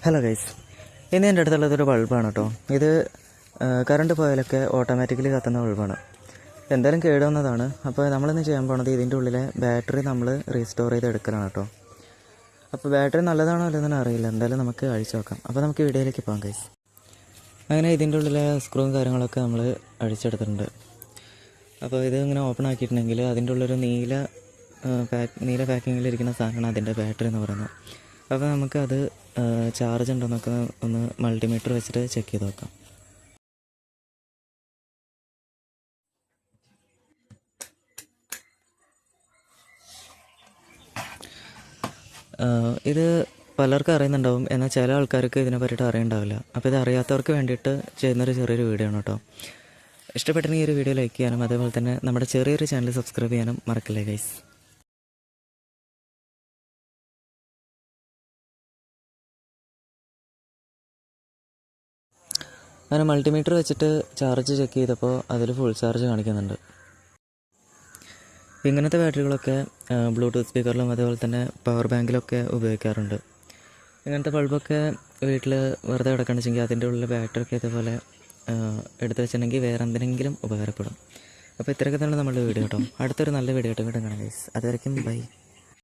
Hello guys, ഇന്ന് എൻ്റെ അടുത്തുള്ളതൊരു ബൾബാണ് കേട്ടോ. ഇത് കറണ്ട് പോയാലൊക്കെ ഓട്ടോമാറ്റിക്കലി കത്തുന്ന ബൾബാണ്. എന്തായാലും കേടുവന്നതാണ്. അപ്പോൾ നമ്മളിന്ന് ചെയ്യാൻ പോണത് ഇതിൻ്റെ ഉള്ളിലെ ബാറ്ററി നമ്മൾ റീസ്റ്റോർ ചെയ്ത് എടുക്കലാണ് കേട്ടോ. അപ്പോൾ ബാറ്ററി നല്ലതാണോ അല്ലെന്നൊന്നും അറിയില്ല. എന്തായാലും നമുക്ക് അഴിച്ചു നോക്കാം. അപ്പോൾ നമുക്ക് വീഡിയോയിലേക്ക് പോകാം ഗൈസ്. അങ്ങനെ ഇതിൻ്റെ ഉള്ളിലെ സ്ക്രൂവും കാര്യങ്ങളൊക്കെ നമ്മൾ അഴിച്ചെടുത്തിട്ടുണ്ട്. അപ്പോൾ ഇത് ഇങ്ങനെ ഓപ്പൺ ആക്കിയിട്ടുണ്ടെങ്കിൽ അതിൻ്റെ ഉള്ളൊരു നീല പാക്കിങ്ങിലിരിക്കുന്ന സാധനമാണ് അതിൻ്റെ ബാറ്ററി എന്ന് പറയുന്നത്. അപ്പോൾ നമുക്കത് ചാർജ് ഉണ്ടോയെന്നൊക്കെ ഒന്ന് മൾട്ടിമീറ്റർ വെച്ചിട്ട് ചെക്ക് ചെയ്ത് നോക്കാം. ഇത് പലർക്കും അറിയുന്നുണ്ടാവും, എന്നാൽ ചില ആൾക്കാർക്ക് ഇതിനെ പറ്റിയിട്ട് അറിയുന്നുണ്ടാവില്ല. അപ്പോൾ ഇത് അറിയാത്തവർക്ക് വേണ്ടിയിട്ട് ചെയ്യുന്നൊരു ചെറിയൊരു വീഡിയോ ആണ് കേട്ടോ. ഇഷ്ടപ്പെട്ടെങ്കിൽ ഈ ഒരു വീഡിയോ ലൈക്ക് ചെയ്യാനും അതേപോലെ തന്നെ നമ്മുടെ ചെറിയൊരു ചാനൽ സബ്സ്ക്രൈബ് ചെയ്യാനും മറക്കില്ലേ ഗൈസ്. അങ്ങനെ മൾട്ടിമീറ്റർ വെച്ചിട്ട് ചാർജ് ചെക്ക് ചെയ്തപ്പോൾ അതിൽ ഫുൾ ചാർജ് കാണിക്കുന്നുണ്ട്. ഇങ്ങനത്തെ ബാറ്ററികളൊക്കെ ബ്ലൂടൂത്ത് സ്പീക്കറിലും അതേപോലെ തന്നെ പവർ ബാങ്കിലൊക്കെ ഉപയോഗിക്കാറുണ്ട്. ഇങ്ങനത്തെ ബൾബൊക്കെ വീട്ടിൽ വെറുതെ കിടക്കണമെന്ന് വെച്ചെങ്കിൽ അതിൻ്റെ ഉള്ളിൽ ബാറ്ററിയൊക്കെ ഇതേപോലെ എടുത്ത് വെച്ചിട്ടുണ്ടെങ്കിൽ വേറെ എന്തിനെങ്കിലും ഉപകാരപ്പെടും. അപ്പോൾ ഇത്രയൊക്കെ തന്നെ നമ്മളുടെ വീഡിയോ കേട്ടോ. അടുത്തൊരു നല്ല വീഡിയോ ആയിട്ട് വീണ്ടും കാണാം ഗൈസ്. അതുവരെയ്ക്കും ബൈ.